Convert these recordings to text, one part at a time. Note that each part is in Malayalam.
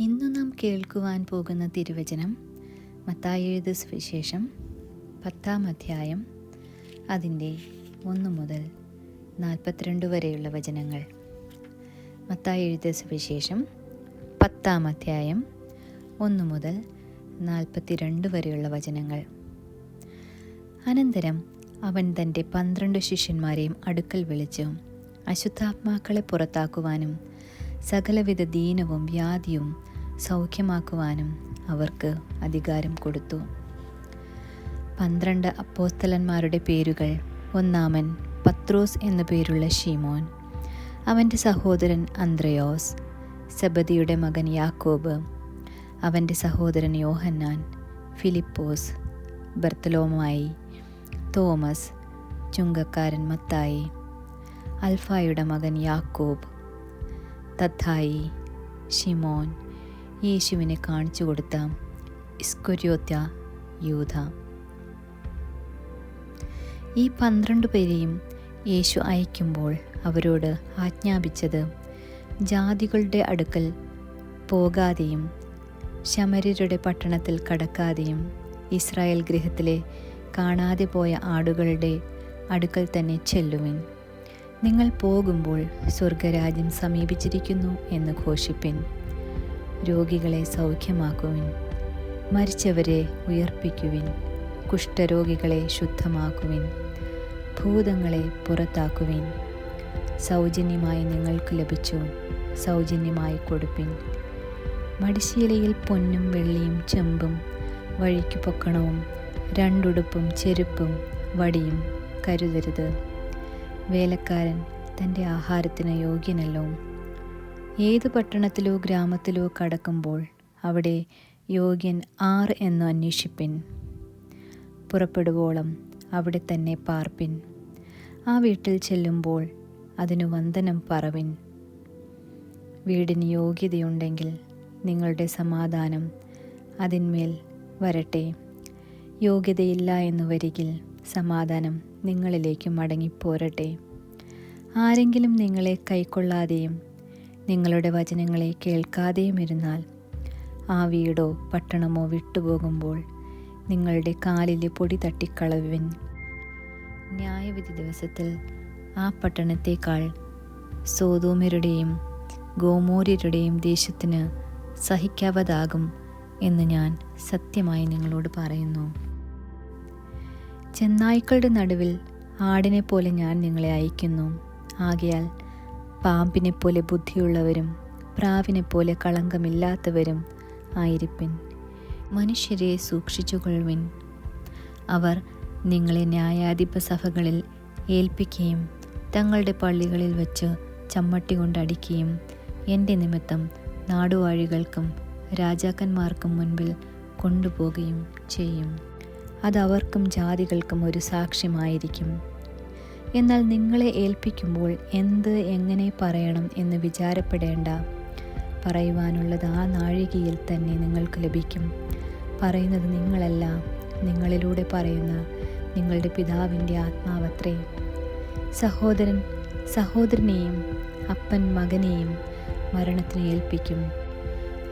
ഇന്നു നാം കേൾക്കുവാൻ പോകുന്ന തിരുവചനം മത്തായി എഴുതിയ സുവിശേഷം 10-ാം അധ്യായം അതിൻ്റെ 1 മുതൽ 42 വരെയുള്ള വചനങ്ങൾ. മത്തായി എഴുതിയ സുവിശേഷം 10-ാം അധ്യായം 1 മുതൽ 42 വരെയുള്ള വചനങ്ങൾ. അനന്തരം അവൻ തൻ്റെ 12 ശിഷ്യന്മാരെയും അടുക്കൽ വിളിച്ചു അശുദ്ധാത്മാക്കളെ പുറത്താക്കുവാനും സകലവിധ ദീനവും വ്യാധിയും സൗഖ്യമാക്കുവാനും അവർക്ക് അധികാരം കൊടുത്തു. 12 അപ്പോസ്തലന്മാരുടെ പേരുകൾ: ഒന്നാമൻ പത്രോസ് എന്നു പേരുള്ള ശീമോൻ, അവൻ്റെ സഹോദരൻ അന്ത്രയോസ്, സെബദിയുടെ മകൻ യാക്കോബ്, അവൻ്റെ സഹോദരൻ യോഹന്നാൻ, ഫിലിപ്പോസ്, ബർത്തലോമായി, തോമസ്, ചുങ്കക്കാരൻ മത്തായി, അൽഫായുടെ മകൻ യാക്കോബ്, തദ്ദായി, ശിമോൻ, യേശുവിനെ കാണിച്ചു കൊടുത്ത ഇസ്കര്യോത്യ യൂദ. ഈ 12 പേരെയും യേശു അയക്കുമ്പോൾ അവരോട് ആജ്ഞാപിച്ചത് ജാതികളുടെ അടുക്കൽ പോകാതെയും ശമര്യരുടെ പട്ടണത്തിൽ കടക്കാതെയും ഇസ്രായേൽ ഗൃഹത്തിലെ കാണാതെ പോയ ആടുകളുടെ അടുക്കൽ തന്നെ ചെല്ലുവിൻ. നിങ്ങൾ പോകുമ്പോൾ സ്വർഗരാജ്യം സമീപിച്ചിരിക്കുന്നു എന്ന് ഘോഷിപ്പിൻ. രോഗികളെ സൗഖ്യമാക്കുവിൻ, മരിച്ചവരെ ഉയർപ്പിക്കുവിൻ, കുഷ്ഠരോഗികളെ ശുദ്ധമാക്കുവിൻ, ഭൂതങ്ങളെ പുറത്താക്കുവിൻ. സൗജന്യമായി നിങ്ങൾക്ക് ലഭിച്ചു, സൗജന്യമായി കൊടുപ്പിൻ. മടിശീലയിൽ പൊന്നും വെള്ളിയും ചെമ്പും വഴിക്കു പൊക്കണവും 2 ഉടുപ്പും ചെരുപ്പും വടിയും കരുതരുത്. വേലക്കാരൻ തൻ്റെ ആഹാരത്തിന് യോഗ്യനല്ലോ. ഏതു പട്ടണത്തിലോ ഗ്രാമത്തിലോ കടക്കുമ്പോൾ അവിടെ യോഗ്യൻ ആർ എന്ന് അന്വേഷിപ്പിൻ. പുറപ്പെടുവോളം അവിടെ തന്നെ പാർപ്പിൻ. ആ വീട്ടിൽ ചെല്ലുമ്പോൾ അതിനു വന്ദനം പറവിൻ. വീടിന് യോഗ്യതയുണ്ടെങ്കിൽ നിങ്ങളുടെ സമാധാനം അതിന്മേൽ വരട്ടെ. യോഗ്യതയില്ല എന്നു വരികിൽ സമാധാനം നിങ്ങളിലേക്ക് മടങ്ങിപ്പോരട്ടെ. ആരെങ്കിലും നിങ്ങളെ കൈക്കൊള്ളാതെയും നിങ്ങളുടെ വചനങ്ങളെ കേൾക്കാതെയും ഇരുന്നാൽ ആ വീടോ പട്ടണമോ വിട്ടുപോകുമ്പോൾ നിങ്ങളുടെ കാലിലെ പൊടി തട്ടിക്കളവിൻ. ന്യായവിധി ദിവസത്തിൽ ആ പട്ടണത്തേക്കാൾ സോദോമ്യരുടെയും ഗോമോര്യരുടെയും ദേശത്തിന് സഹിക്കാവതാകും എന്ന് ഞാൻ സത്യമായി നിങ്ങളോട് പറയുന്നു. ചെന്നായ്ക്കളുടെ നടുവിൽ ആടിനെ പോലെ ഞാൻ നിങ്ങളെ അയക്കുന്നു. ആകയാൽ പാമ്പിനെ പോലെ ബുദ്ധിയുള്ളവരും പ്രാവിനെ പോലെ കളങ്കമില്ലാത്തവരും ആയിരിപ്പിൻ. മനുഷ്യരെ സൂക്ഷിച്ചുകൊള്ളുവിൻ. അവർ നിങ്ങളെ ന്യായാധിപ സഭകളിൽ ഏൽപ്പിക്കുകയും തങ്ങളുടെ പള്ളികളിൽ വച്ച് ചമ്മട്ടി കൊണ്ടടിക്കുകയും എൻ്റെ നിമിത്തം നാടുവാഴികൾക്കും രാജാക്കന്മാർക്കും മുൻപിൽ കൊണ്ടുപോകുകയും ചെയ്യും. അതവർക്കും ജാതികൾക്കും ഒരു സാക്ഷ്യമായിരിക്കും. എന്നാൽ നിങ്ങളെ ഏൽപ്പിക്കുമ്പോൾ എന്ത് എങ്ങനെ പറയണം എന്ന് വിചാരപ്പെടേണ്ട. പറയുവാനുള്ളത് ആ നാഴികയിൽ തന്നെ നിങ്ങൾക്ക് ലഭിക്കും. പറയുന്നത് നിങ്ങളല്ല, നിങ്ങളിലൂടെ പറയുന്ന നിങ്ങളുടെ പിതാവിൻ്റെ ആത്മാവത്രേ. സഹോദരൻ സഹോദരനെയും അപ്പൻ മകനെയും മരണത്തിന് ഏൽപ്പിക്കും.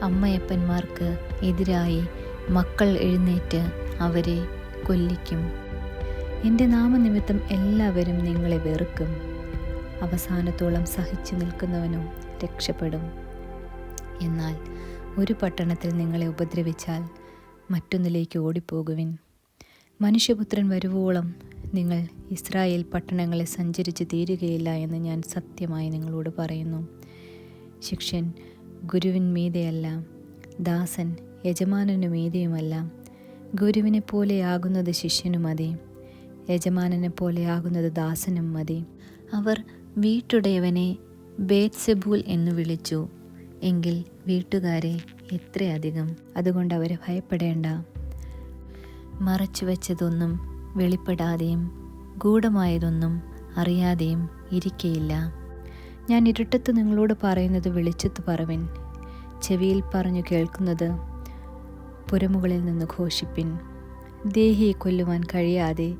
അമ്മയപ്പന്മാർക്ക് എതിരായി മക്കൾ എഴുന്നേറ്റ് അവരെ കൊല്ലിക്കും. എൻ്റെ നാമനിമിത്തം എല്ലാവരും നിങ്ങളെ വെറുക്കും. അവസാനത്തോളം സഹിച്ചു നിൽക്കുന്നവനും രക്ഷപ്പെടും. എന്നാൽ ഒരു പട്ടണത്തിൽ നിങ്ങളെ ഉപദ്രവിച്ചാൽ മറ്റൊന്നിലേക്ക് ഓടിപ്പോകുവിൻ. മനുഷ്യപുത്രൻ വരുവോളം നിങ്ങൾ ഇസ്രായേൽ പട്ടണങ്ങളെ സഞ്ചരിച്ച് തീരുകയില്ല എന്ന് ഞാൻ സത്യമായി നിങ്ങളോട് പറയുന്നു. ശിഷ്യൻ ഗുരുവിന്മീതെയല്ല, ദാസൻ യജമാനനു മീതെയുമല്ല. ഗുരുവിനെ പോലെയാകുന്നത് ശിഷ്യനു മതി, യജമാനനെ പോലെയാകുന്നത് ദാസനും മതി. അവർ വീട്ടുടയവനെ ബേത്സെബൂൽ എന്നു വിളിച്ചു. എങ്കിൽ വീട്ടുകാരെ എത്രയധികം. അതുകൊണ്ട് അവരെ ഭയപ്പെടേണ്ട. മറച്ചു വച്ചതൊന്നും വെളിപ്പെടാതെയും ഗൂഢമായതൊന്നും അറിയാതെയും ഇരിക്കയില്ല. ഞാൻ ഇരുട്ടത്ത് നിങ്ങളോട് പറയുന്നത് വെളിച്ചത്ത് പറവിൻ. ചെവിയിൽ പറഞ്ഞു കേൾക്കുന്നത് പുരമുകളിൽ നിന്ന് ഘോഷിപ്പിൻ. ദേഹിയെ കൊല്ലുവാൻ കഴിയാതെ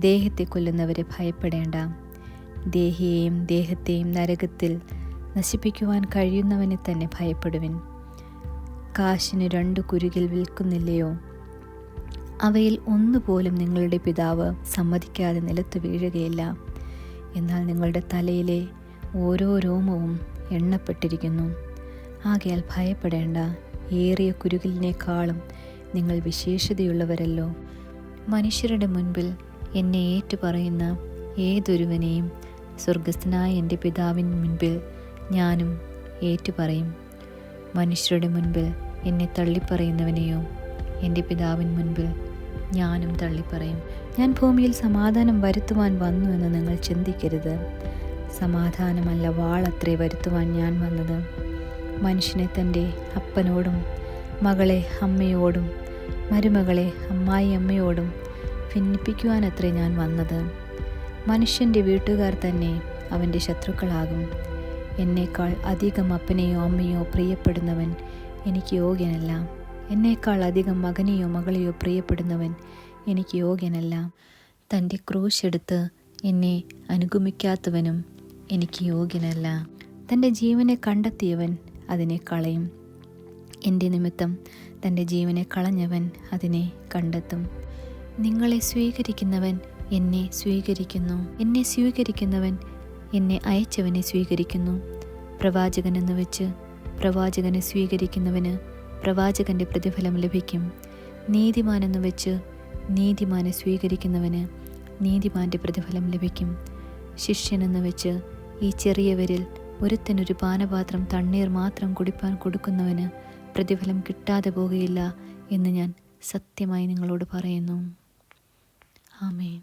ദേഹത്തെ കൊല്ലുന്നവരെ ഭയപ്പെടേണ്ട. ദേഹിയെയും ദേഹത്തെയും നരകത്തിൽ നശിപ്പിക്കുവാൻ കഴിയുന്നവനെ തന്നെ ഭയപ്പെടുവിൻ. കാശിന് 2 കുരുകിൽ വിൽക്കുന്നില്ലയോ? അവയിൽ ഒന്നുപോലും നിങ്ങളുടെ പിതാവ് സമ്മതിക്കാതെ നിലത്ത് വീഴുകയില്ല. എന്നാൽ നിങ്ങളുടെ തലയിലെ ഓരോ രോമവും എണ്ണപ്പെട്ടിരിക്കുന്നു. ആകയാൽ ഭയപ്പെടേണ്ട, ഏറിയ കുരുകിലിനേക്കാളും നിങ്ങൾ വിശേഷതയുള്ളവരല്ലോ. മനുഷ്യരുടെ മുൻപിൽ എന്നെ ഏറ്റുപറയുന്ന ഏതൊരുവനെയും സ്വർഗസ്ഥനായ എൻ്റെ പിതാവിന് മുൻപിൽ ഞാനും ഏറ്റുപറയും. മനുഷ്യരുടെ മുൻപിൽ എന്നെ തള്ളിപ്പറയുന്നവനെയോ എൻ്റെ പിതാവിന് മുൻപിൽ ഞാനും തള്ളിപ്പറയും. ഞാൻ ഭൂമിയിൽ സമാധാനം വരുത്തുവാൻ വന്നു എന്ന് നിങ്ങൾ ചിന്തിക്കരുത്. സമാധാനമല്ല, വാളത്രേ വരുത്തുവാൻ ഞാൻ വന്നത്. മനുഷ്യനെ തൻ്റെ അപ്പനോടും മകളെ അമ്മയോടും മരുമകളെ അമ്മായിയമ്മയോടും ഭിന്നിപ്പിക്കുവാനത്രേ ഞാൻ വന്നത്. മനുഷ്യൻ്റെ വീട്ടുകാർ തന്നെ അവൻ്റെ ശത്രുക്കളാകും. എന്നേക്കാൾ അധികം അപ്പനെയോ അമ്മയോ പ്രിയപ്പെടുന്നവൻ എനിക്ക് യോഗ്യനല്ല. എന്നേക്കാൾ അധികം മകനെയോ മകളെയോ പ്രിയപ്പെടുന്നവൻ എനിക്ക് യോഗ്യനല്ല. തൻ്റെ ക്രൂശെടുത്ത് എന്നെ അനുഗമിക്കാത്തവനും എനിക്ക് യോഗ്യനല്ല. തൻ്റെ ജീവനെ കണ്ടെത്തിയവൻ അതിനെ കളയും. എൻ്റെ നിമിത്തം തൻ്റെ ജീവനെ കളഞ്ഞവൻ അതിനെ കണ്ടെത്തും. നിങ്ങളെ സ്വീകരിക്കുന്നവൻ എന്നെ സ്വീകരിക്കുന്നു. എന്നെ സ്വീകരിക്കുന്നവൻ എന്നെ അയച്ചവനെ സ്വീകരിക്കുന്നു. പ്രവാചകൻ എന്ന് വെച്ച് പ്രവാചകനെ സ്വീകരിക്കുന്നവന് പ്രവാചകൻ്റെ പ്രതിഫലം ലഭിക്കും. നീതിമാൻ എന്ന് വെച്ച് നീതിമാനെ സ്വീകരിക്കുന്നവന് നീതിമാൻ്റെ പ്രതിഫലം ലഭിക്കും. ശിഷ്യനെന്ന് വെച്ച് ഈ ചെറിയവരിൽ ഒരുത്തനൊരു പാനപാത്രം തണ്ണീർ മാത്രം കുടിപ്പാൻ കൊടുക്കുന്നവന് പ്രതിഫലം കിട്ടാതെ പോകുകയില്ല എന്ന് ഞാൻ സത്യമായി നിങ്ങളോട് പറയുന്നു. ആമേൻ.